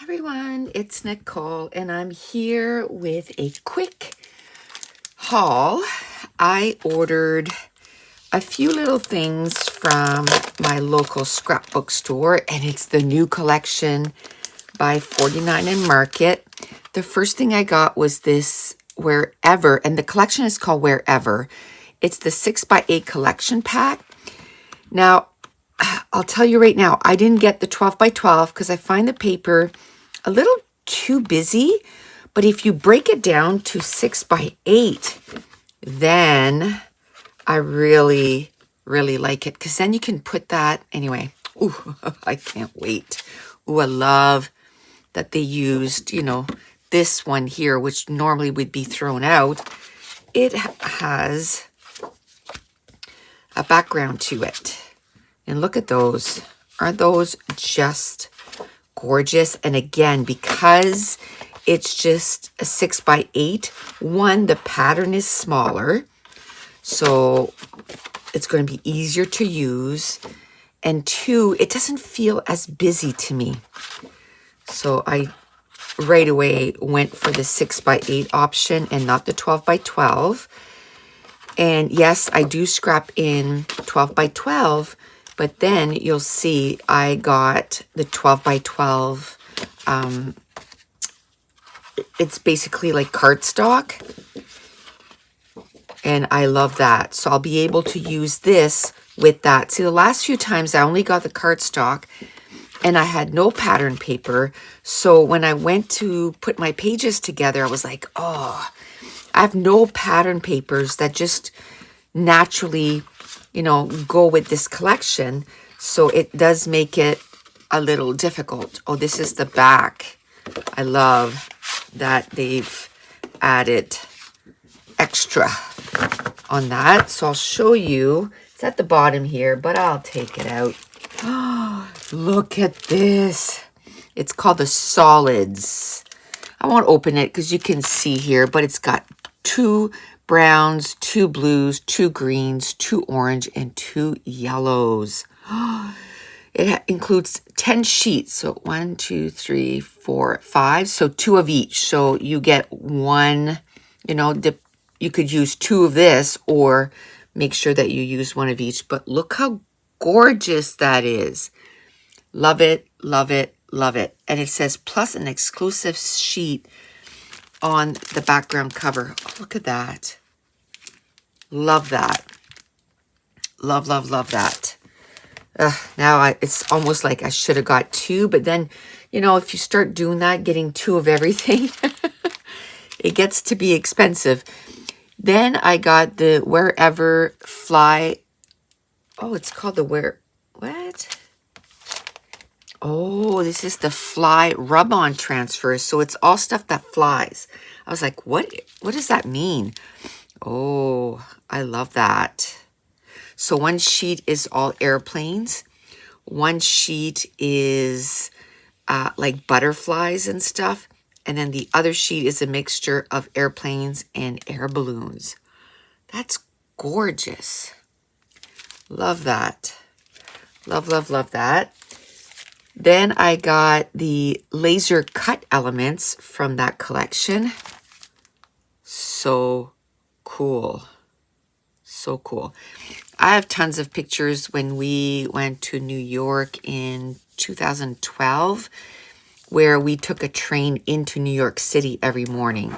Everyone, it's Nicole and I'm here with a quick haul. I ordered a few little things from my local scrapbook store and it's the new collection by 49 and Market. The first thing I got was this Wherever, and the collection is called Wherever. It's the 6x8 collection pack. Now, I'll tell you right now, I didn't get the 12 by 12 because I find the paper a little too busy. But if you break it down to 6 by 8, then I really, really like it because then you can put that anyway. Ooh, I can't wait. Ooh, I love that they used, this one here, which normally would be thrown out. It has a background to it. And look at those. Aren't those just gorgeous? And again, because it's just a 6 by 8, one, the pattern is smaller, so it's going to be easier to use. And two, it doesn't feel as busy to me. So I right away went for the 6 by 8 option and not the 12 by 12. And yes, I do scrap in 12 by 12, but then you'll see I got the 12 by 12. It's basically like cardstock. And I love that. So I'll be able to use this with that. See, the last few times I only got the cardstock and I had no pattern paper. So when I went to put my pages together, I was like, oh, I have no pattern papers that just naturally, go with this collection. So it does make it a little difficult. Oh, this is the back. I love that they've added extra on that. So I'll show you. It's at the bottom here, but I'll take it out. Oh, look at this. It's called the Solids. I won't open it because you can see here, but it's got 2 browns, 2 blues, 2 greens, 2 orange, and 2 yellows. It includes 10 sheets. So 1, 2, 3, 4, 5. So 2 of each. So you get one, you could use 2 of this or make sure that you use 1 of each. But look how gorgeous that is. Love it, love it, love it. And it says plus an exclusive sheet on the background cover. Oh, look at that. Love that. Love, love, love that. Now it's almost like I should have got 2, but then, if you start doing that, getting 2 of everything, it gets to be expensive. Then I got the Wherever Fly. Oh, it's called the what? Oh, this is the Fly rub-on transfer. So it's all stuff that flies. I was like, what does that mean? Oh, I love that. So one sheet is all airplanes. One sheet is like butterflies and stuff. And then the other sheet is a mixture of airplanes and air balloons. That's gorgeous. Love that. Love, love, love that. Then I got the laser cut elements from that collection. So cool. So cool. I have tons of pictures when we went to New York in 2012, where we took a train into New York City every morning.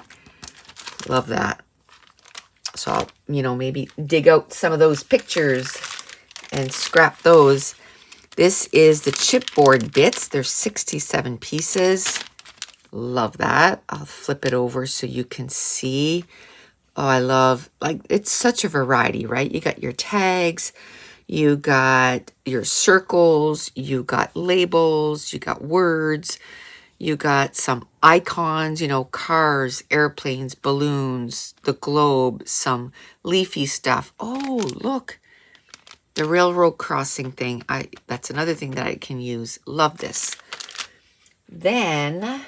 Love that. So I'll, maybe dig out some of those pictures and scrap those. This is the chipboard bits. There's 67 pieces. Love that. I'll flip it over so you can see. Oh, I love, it's such a variety, right? You got your tags, you got your circles, you got labels, you got words, you got some icons, cars, airplanes, balloons, the globe, some leafy stuff. Oh, look, the railroad crossing thing. That's another thing that I can use. Love this. Then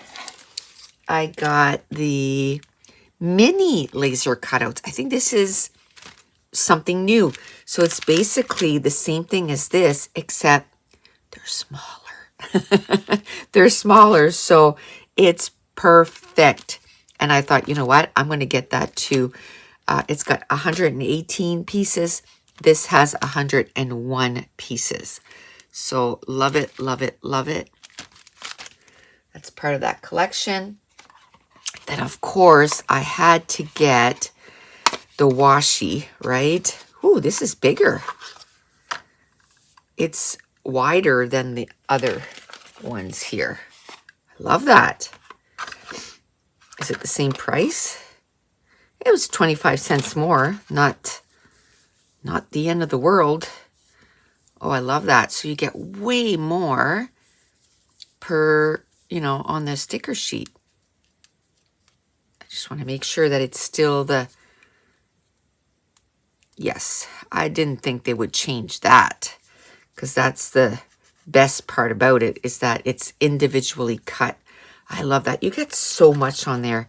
I got the mini laser cutouts. I think this is something new. So it's basically the same thing as this, except they're smaller. They're smaller, so it's perfect. And I thought, you know what? I'm going to get that too. It's got 118 pieces. This has 101 pieces. So love it, love it, love it. That's part of that collection. Then, of course, I had to get the washi, right? Ooh, this is bigger. It's wider than the other ones here. I love that. Is it the same price? It was 25 cents more, not the end of the world. Oh, I love that. So you get way more per, on the sticker sheet. I just want to make sure that it's still the, yes, I didn't think they would change that, because that's the best part about it, is that it's individually cut. I love that. You get so much on there.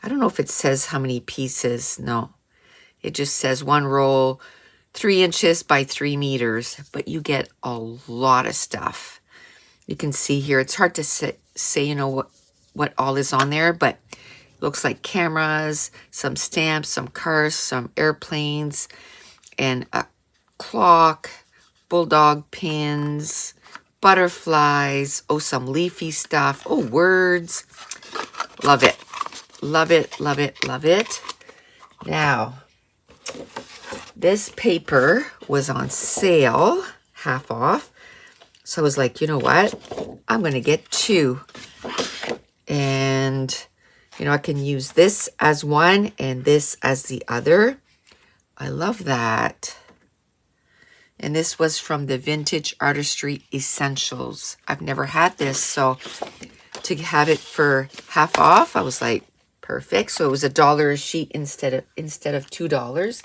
I don't know if it says how many pieces. No, it just says one roll, 3 inches by 3 meters, but you get a lot of stuff. You can see here, it's hard to say what all is on there, but it looks like cameras, some stamps, some cars, some airplanes, and a clock, bulldog pins, butterflies, oh, some leafy stuff, oh, words. Love it. Love it, love it, love it. Now, this paper was on sale, half off. So I was like, you know what? I'm going to get 2. And, I can use this as one and this as the other. I love that. And this was from the Vintage Artistry Essentials. I've never had this, so to have it for half off, I was like, perfect. So it was $1 a sheet instead of $2.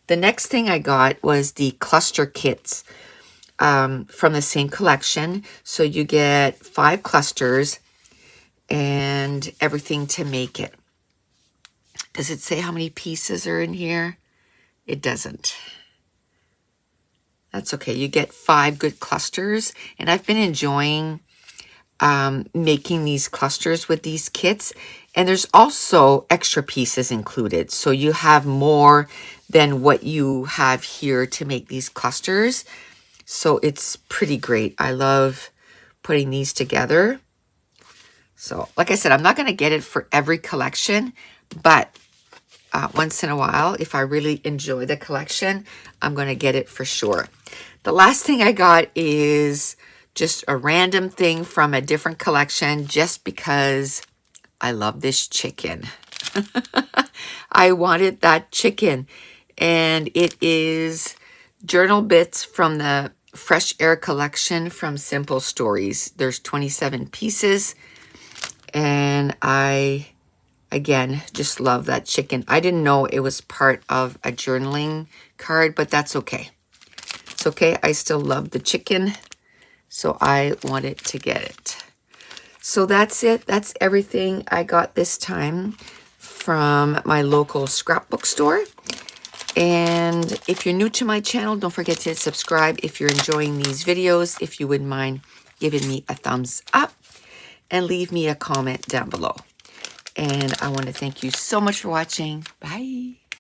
The next thing I got was the cluster kits from the same collection. So you get 5 clusters and everything to make it. Does it say how many pieces are in here? It doesn't. That's okay. You get 5 good clusters, and I've been enjoying making these clusters with these kits, and there's also extra pieces included, so you have more than what you have here to make these clusters. So it's pretty great. I love putting these together. So like I said, I'm not going to get it for every collection, but once in a while, if I really enjoy the collection, I'm going to get it for sure. The last thing I got is just a random thing from a different collection, just because I love this chicken. I wanted that chicken, and it is journal bits from the Fresh Air collection from Simple Stories. There's 27 pieces, and I, again, just love that chicken. I didn't know it was part of a journaling card, but that's okay. It's okay. I still love the chicken, so I wanted to get it. So that's it. That's everything I got this time from my local scrapbook store. And if you're new to my channel, don't forget to subscribe. If you're enjoying these videos, if you wouldn't mind giving me a thumbs up and leave me a comment down below. And I want to thank you so much for watching. Bye.